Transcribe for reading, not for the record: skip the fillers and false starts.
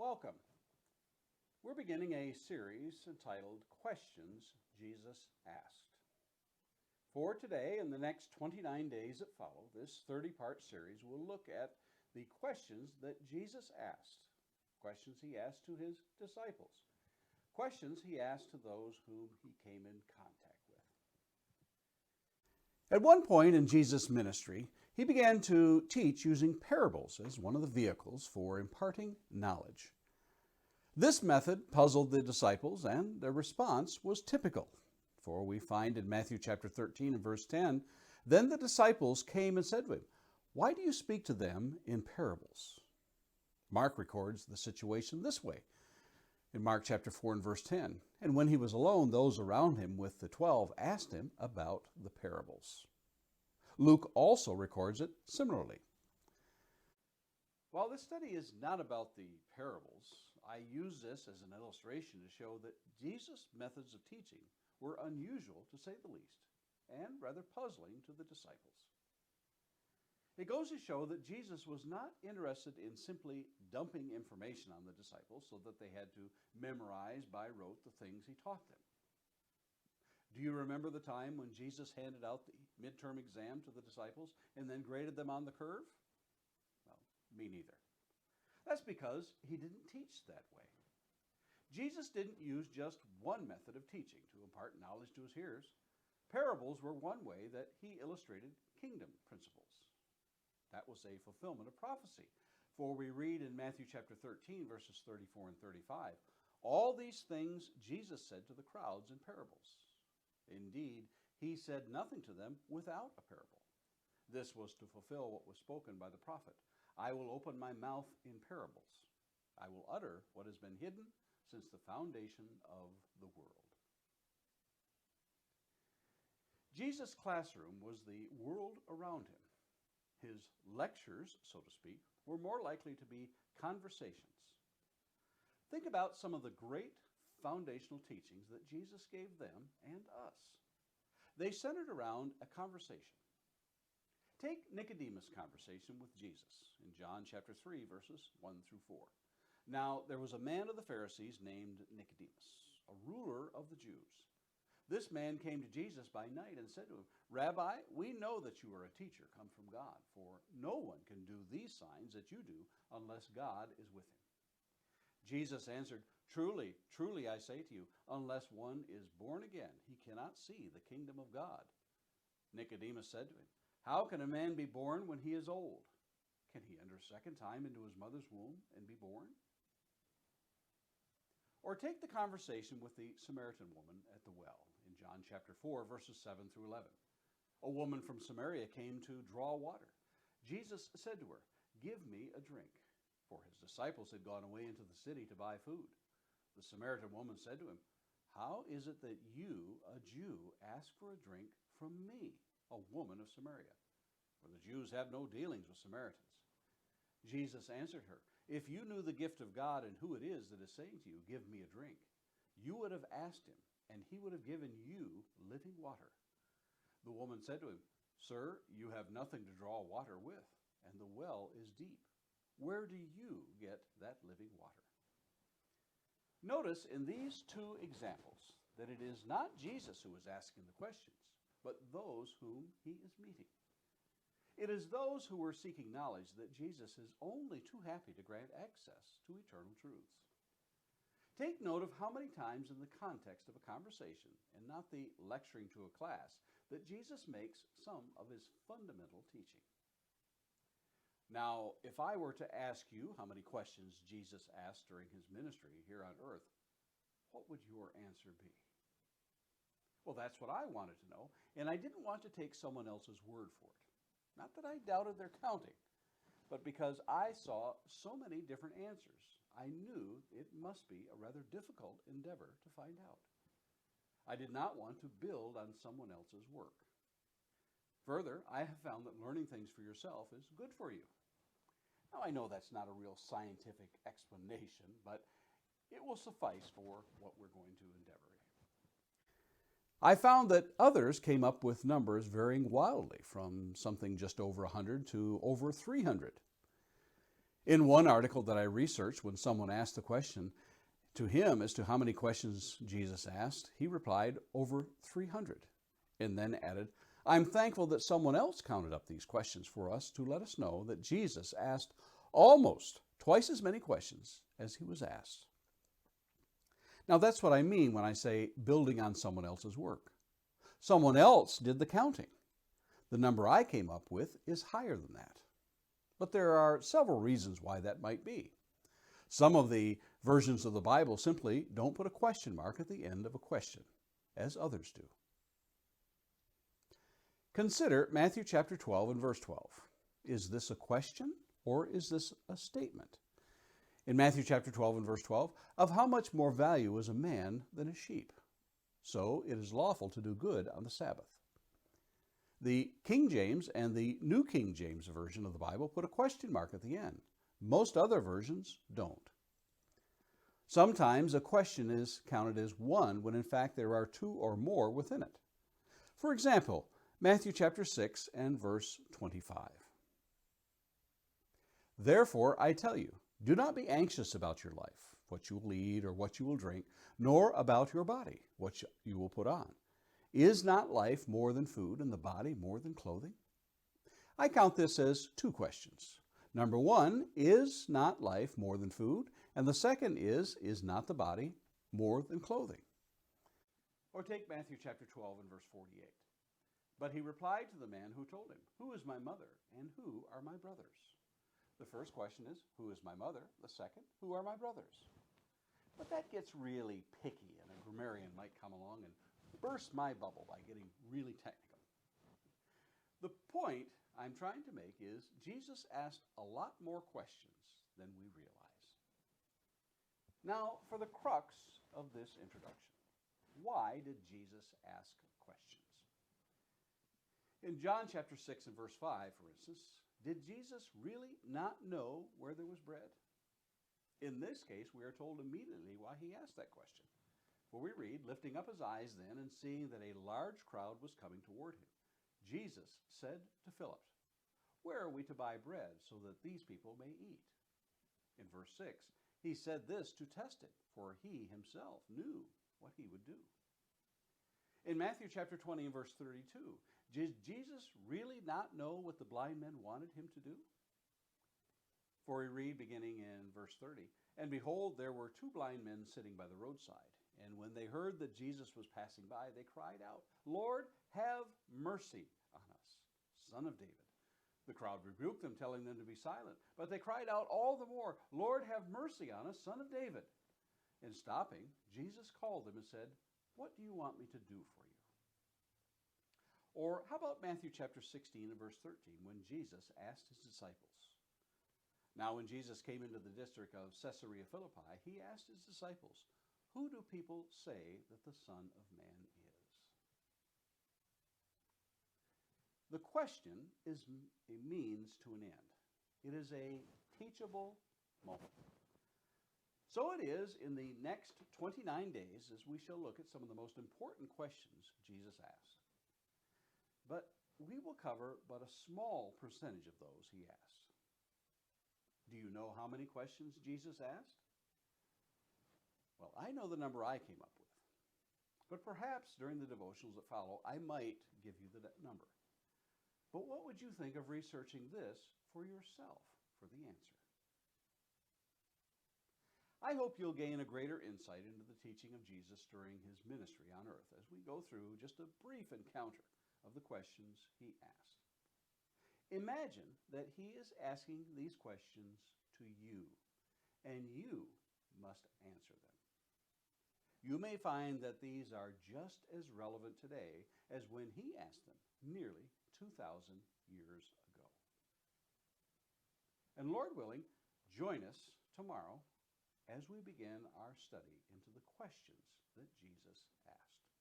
Welcome. We're beginning a series entitled Questions Jesus Asked. For today and the next 29 days that follow, this 30-part series will look at the questions that Jesus asked, questions he asked to his disciples, questions he asked to those whom he came in contact with. At one point in Jesus' ministry, he began to teach using parables as one of the vehicles for imparting knowledge. This method puzzled the disciples, and their response was typical. For we find in Matthew chapter 13 and verse 10, "Then the disciples came and said to him, 'Why do you speak to them in parables?'" Mark records the situation this way in Mark chapter 4 and verse 10. "And when he was alone, those around him with the 12 asked him about the parables." Luke also records it similarly. While this study is not about the parables, I use this as an illustration to show that Jesus' methods of teaching were unusual, to say the least, and rather puzzling to the disciples. It goes to show that Jesus was not interested in simply dumping information on the disciples so that they had to memorize by rote the things he taught them. Do you remember the time when Jesus handed out the midterm exam to the disciples and then graded them on the curve? Well, me neither. That's because he didn't teach that way. Jesus didn't use just one method of teaching to impart knowledge to his hearers. Parables were one way that he illustrated kingdom principles. That was a fulfillment of prophecy. For we read in Matthew chapter 13, verses 34 and 35, "All these things Jesus said to the crowds in parables. Indeed, he said nothing to them without a parable. This was to fulfill what was spoken by the prophet. I will open my mouth in parables. I will utter what has been hidden since the foundation of the world." Jesus' classroom was the world around him. His lectures, so to speak, were more likely to be conversations. Think about some of the great foundational teachings that Jesus gave them and us. They centered around a conversation. Take Nicodemus' conversation with Jesus in John chapter 3, verses 1 through 4. "Now there was a man of the Pharisees named Nicodemus, a ruler of the Jews. This man came to Jesus by night and said to him, 'Rabbi, we know that you are a teacher come from God, for no one can do these signs that you do unless God is with him.' Jesus answered, 'Truly, truly, I say to you, unless one is born again, he cannot see the kingdom of God.' Nicodemus said to him, 'How can a man be born when he is old? Can he enter a second time into his mother's womb and be born?' Or take the conversation with the Samaritan woman at the well in John chapter 4, verses 7 through 11. A woman from Samaria came to draw water. Jesus said to her, 'Give me a drink,' for his disciples had gone away into the city to buy food. The Samaritan woman said to him, 'How is it that you, a Jew, ask for a drink from me, a woman of Samaria? For the Jews have no dealings with Samaritans.' Jesus answered her, 'If you knew the gift of God and who it is that is saying to you, "Give me a drink," you would have asked him, and he would have given you living water.' The woman said to him, 'Sir, you have nothing to draw water with, and the well is deep. Where do you get that living water?'" Notice in these two examples that it is not Jesus who is asking the questions, but those whom he is meeting. It is those who are seeking knowledge that Jesus is only too happy to grant access to eternal truths. Take note of how many times in the context of a conversation, and not the lecturing to a class, that Jesus makes some of his fundamental teaching. Now, if I were to ask you how many questions Jesus asked during his ministry here on earth, what would your answer be? Well, that's what I wanted to know, and I didn't want to take someone else's word for it. Not that I doubted their counting, but because I saw so many different answers, I knew it must be a rather difficult endeavor to find out. I did not want to build on someone else's work. Further, I have found that learning things for yourself is good for you. Now, I know that's not a real scientific explanation, but it will suffice for what we're going to endeavor. I found that others came up with numbers varying wildly from something just over 100 to over 300. In one article that I researched, when someone asked the question to him as to how many questions Jesus asked, he replied over 300, and then added, "I'm thankful that someone else counted up these questions for us to let us know that Jesus asked almost twice as many questions as he was asked." Now that's what I mean when I say building on someone else's work. Someone else did the counting. The number I came up with is higher than that. But there are several reasons why that might be. Some of the versions of the Bible simply don't put a question mark at the end of a question, as others do. Consider Matthew chapter 12 and verse 12. Is this a question or is this a statement? In Matthew chapter 12 and verse 12, of how much more value is a man than a sheep? So it is lawful to do good on the Sabbath. The King James and the New King James version of the Bible put a question mark at the end. Most other versions don't. Sometimes a question is counted as one when in fact there are two or more within it. For example, Matthew chapter 6 and verse 25. Therefore I tell you, do not be anxious about your life, what you will eat or what you will drink, nor about your body, what you will put on. Is not life more than food and the body more than clothing? I count this as two questions. Number one, is not life more than food? And the second is not the body more than clothing? Or take Matthew chapter 12 and verse 48. But he replied to the man who told him, who is my mother and who are my brothers? The first question is, who is my mother? The second, who are my brothers? But that gets really picky, and a grammarian might come along and burst my bubble by getting really technical. The point I'm trying to make is Jesus asked a lot more questions than we realize. Now, for the crux of this introduction, why did Jesus ask questions? In John chapter 6 and verse 5, for instance, did Jesus really not know where there was bread? In this case, we are told immediately why he asked that question. For we read, lifting up his eyes then and seeing that a large crowd was coming toward him, Jesus said to Philip, where are we to buy bread so that these people may eat? In verse 6, he said this to test it, for he himself knew what he would do. In Matthew chapter 20 and verse 32, did Jesus really not know what the blind men wanted him to do? For we read beginning in verse 30, and behold, there were two blind men sitting by the roadside. And when they heard that Jesus was passing by, they cried out, Lord, have mercy on us, Son of David. The crowd rebuked them, telling them to be silent. But they cried out all the more, Lord, have mercy on us, Son of David. And stopping, Jesus called them and said, what do you want me to do for you? Or how about Matthew chapter 16 and verse 13, when Jesus asked his disciples? Now when Jesus came into the district of Caesarea Philippi, he asked his disciples, who do people say that the Son of Man is? The question is a means to an end. It is a teachable moment. So it is in the next 29 days as we shall look at some of the most important questions Jesus asked. But we will cover but a small percentage of those he asked. Do you know how many questions Jesus asked? Well, I know the number I came up with. But perhaps during the devotionals that follow, I might give you the number. But what would you think of researching this for yourself for the answer? I hope you'll gain a greater insight into the teaching of Jesus during his ministry on earth as we go through just a brief encounter of the questions he asked. Imagine that he is asking these questions to you, and you must answer them. You may find that these are just as relevant today as when he asked them nearly 2,000 years ago. And Lord willing, join us tomorrow as we begin our study into the questions that Jesus asked.